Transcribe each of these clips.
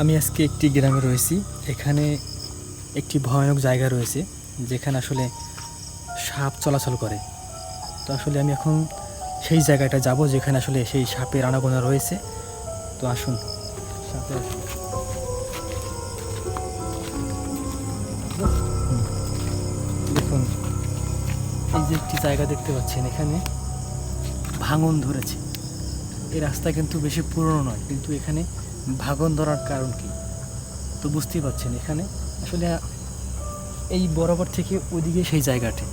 আমি আজকে একটি গ্রামে রয়েছি। এখানে একটি ভয়ানক জায়গা রয়েছে যেখানে আসলে সাপ চলাচল করে। তো আসলে আমি এখন সেই জায়গাটা যাব যেখানে আসলে সেই সাপের আনাগোনা রয়েছে। তো আসুন সাথে আসুন। দেখুন, এই যে একটি জায়গা দেখতে পাচ্ছেন, এখানে ভাঙন ধরেছে। এই রাস্তা কিন্তু বেশি পুরনো নয়, কিন্তু এখানে ভাঙন ধরার কারণ কি তো বুঝতেই পারছেন। এখানে আসলে এই বরাবর থেকে ওইদিকে সেই জায়গাটি।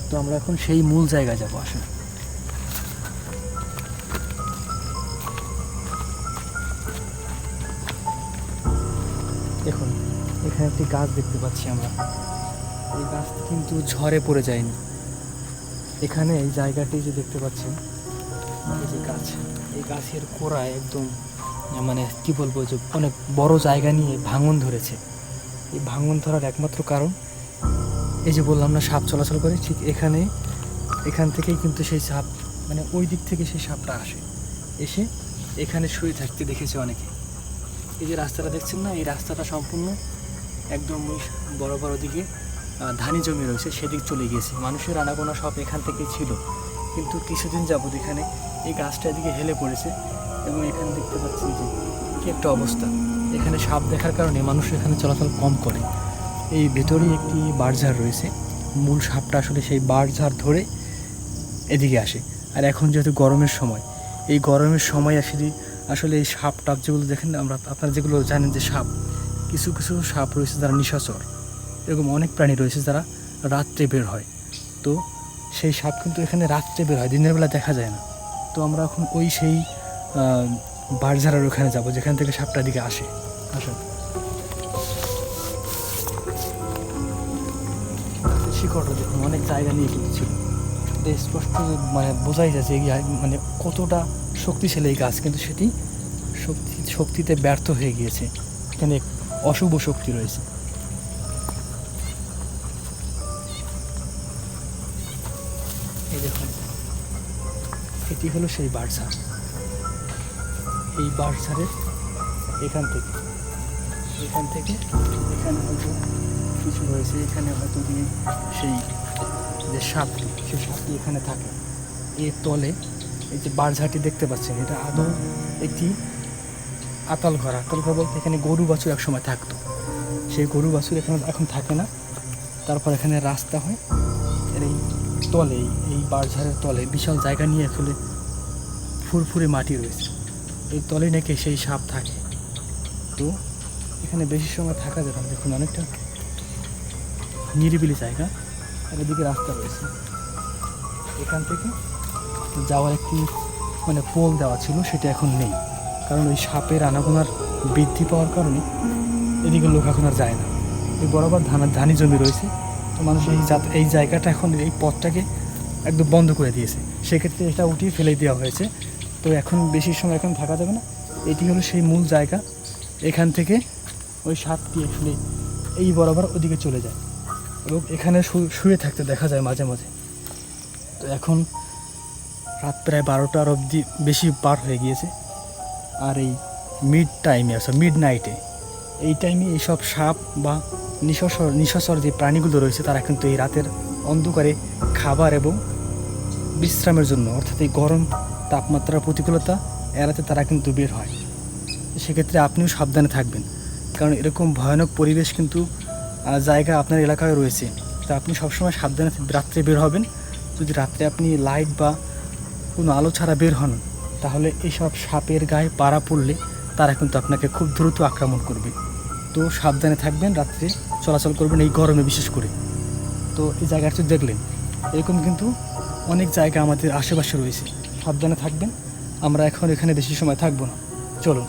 তো আমরা এখন সেই মূল জায়গায় যাবো। আসুন। দেখুন, এখানে একটি গাছ দেখতে পাচ্ছি আমরা। এই গাছটি কিন্তু ঝড়ে পড়ে যায়নি। এখানে এই জায়গাটি যে দেখতে পাচ্ছেন, এই যে গাছ, এই গাছের গোড়ায় একদম মানে কি বলবো, যে অনেক বড় জায়গা নিয়ে ভাঙন ধরেছে। এই ভাঙন ধরার একমাত্র কারণ এই যে বললাম না, সাপ চলাচল করে, ঠিক এখান থেকেই কিন্তু সেই সাপ, মানে ওই দিক থেকে সেই সাপটা আসে, এসে এখানে শুয়ে থাকতে দেখেছে অনেকে। এই যে রাস্তাটা দেখছেন না, এই রাস্তাটা সম্পূর্ণ একদম ওই বড় বড় দিকে ধানি জমি রয়েছে, সেদিক চলে গিয়েছে। মানুষের আনাগোনা সব এখান থেকেই ছিল, কিন্তু কিছুদিন যাবত এখানে এই গাছটা এদিকে হেলে পড়েছে এবং এখানে দেখতে পাচ্ছেন যে কী একটা অবস্থা। এখানে সাপ দেখার কারণে মানুষ এখানে চলাচল কম করে। এই ভেতরেই একটি বাঁশঝাড় রয়েছে। মূল সাপটা আসলে সেই বাঁশঝাড় ধরে এদিকে আসে। আর এখন যেহেতু গরমের সময়, এই গরমের সময় আসলে এই সাপ টাপ যেগুলো দেখেন আমরা, আপনারা যেগুলো জানেন যে সাপ, কিছু কিছু সাপ রয়েছে যারা নিশাচর, এরকম অনেক প্রাণী রয়েছে যারা রাত্রে বের হয়। তো সেই সাপ কিন্তু এখানে রাত্রে বের হয়, দিনের বেলা দেখা যায় না। তো আমরা এখন সেই বাঁশঝাড়ের ওখানে যাবো যেখান থেকে সাপটার দিকে আসে। আসুন। শিকড়টা দেখুন, অনেক জায়গা নিয়ে কিন্তু ছিল। এটা স্পষ্ট মানে বোঝাই যাচ্ছে মানে কতটা শক্তিশালী এই গাছ, কিন্তু সেটি শক্তিতে ব্যর্থ হয়ে গিয়েছে। এখানে অশুভ শক্তি রয়েছে। এই দেখুন, এটি হলো সেই বাঁশঝাড়। এই বাঁশঝাড়ের এখান থেকে এখানে হয়তো কিছু রয়েছে। এখানে হয়তো দিয়ে সেই যে সাপটি, সেই সাপটি এখানে থাকে। এর তলে এই যে বাঁশঝাড়টি দেখতে পাচ্ছেন, এটা আদৌ একটি আতাল ঘর বলতে এখানে গরু বাছুর এক সময় থাকতো। সেই গরু বাছুর এখন থাকে না। তারপর এখানে রাস্তা হয়। এর এই তলে, এই বাঁশঝাড়ের তলে বিশাল জায়গা নিয়ে আসলে ফুরফুরে মাটি রয়েছে। এই তলে নাকি সেই সাপ থাকে। তো এখানে বেশি সময় থাকা যেত না। দেখুন, অনেকটা নিরিবিলি জায়গা, আর এদিকে রাস্তা রয়েছে। এখান থেকে যাওয়ার একটি মানে পোল দেওয়া ছিল, সেটা এখন নেই, কারণ ওই সাপের আনাগোনার বৃদ্ধি পাওয়ার কারণে এদিকে লোক এখন আর যায় না। এই বরাবর ধানি জমি রয়েছে। তো মানুষ এই জায়গাটা এখন, এই পথটাকে একদম বন্ধ করে দিয়েছে। সেক্ষেত্রে এটা উঠিয়ে ফেলে দেওয়া হয়েছে। তো এখন বেশি সময় এখন থাকা যাবে না। এটি হলো সেই মূল জায়গা। এখান থেকে ওই সাপটি আসলে এই বরাবর ওদিকে চলে যায় এবং এখানে শুয়ে থাকতে দেখা যায় মাঝে মাঝে। তো এখন রাত প্রায় 12টার অবধি বেশি পার হয়ে গিয়েছে। আর এই মিড নাইটে, এই টাইমে এইসব সাপ বা নিশাচর যে প্রাণীগুলো রয়েছে, তারা কিন্তু এই রাতের অন্ধকারে খাবার এবং বিশ্রামের জন্য, অর্থাৎ এই গরম তাপমাত্রার প্রতিকূলতা এড়াতে তারা কিন্তু বের হয়। সেক্ষেত্রে আপনিও সাবধানে থাকবেন, কারণ এরকম ভয়ানক পরিবেশ কিন্তু জায়গা আপনার এলাকায় রয়েছে। তা আপনি সবসময় সাবধানে রাত্রে বের হবেন। যদি রাত্রে আপনি লাইট বা কোনো আলো ছাড়া বের হন, তাহলে এইসব সাপের গায়ে পাড়া পড়লে তারা কিন্তু আপনাকে খুব দ্রুত আক্রমণ করবে। তো সাবধানে থাকবেন, রাত্রে চলাচল করবেন, এই গরমে বিশেষ করে। তো এই জায়গাটা দেখলেন, এরকম কিন্তু অনেক জায়গা আমাদের আশেপাশে রয়েছে। সাবধানে থাকবেন। আমরা এখন এখানে বেশি সময় থাকবো না, চলুন।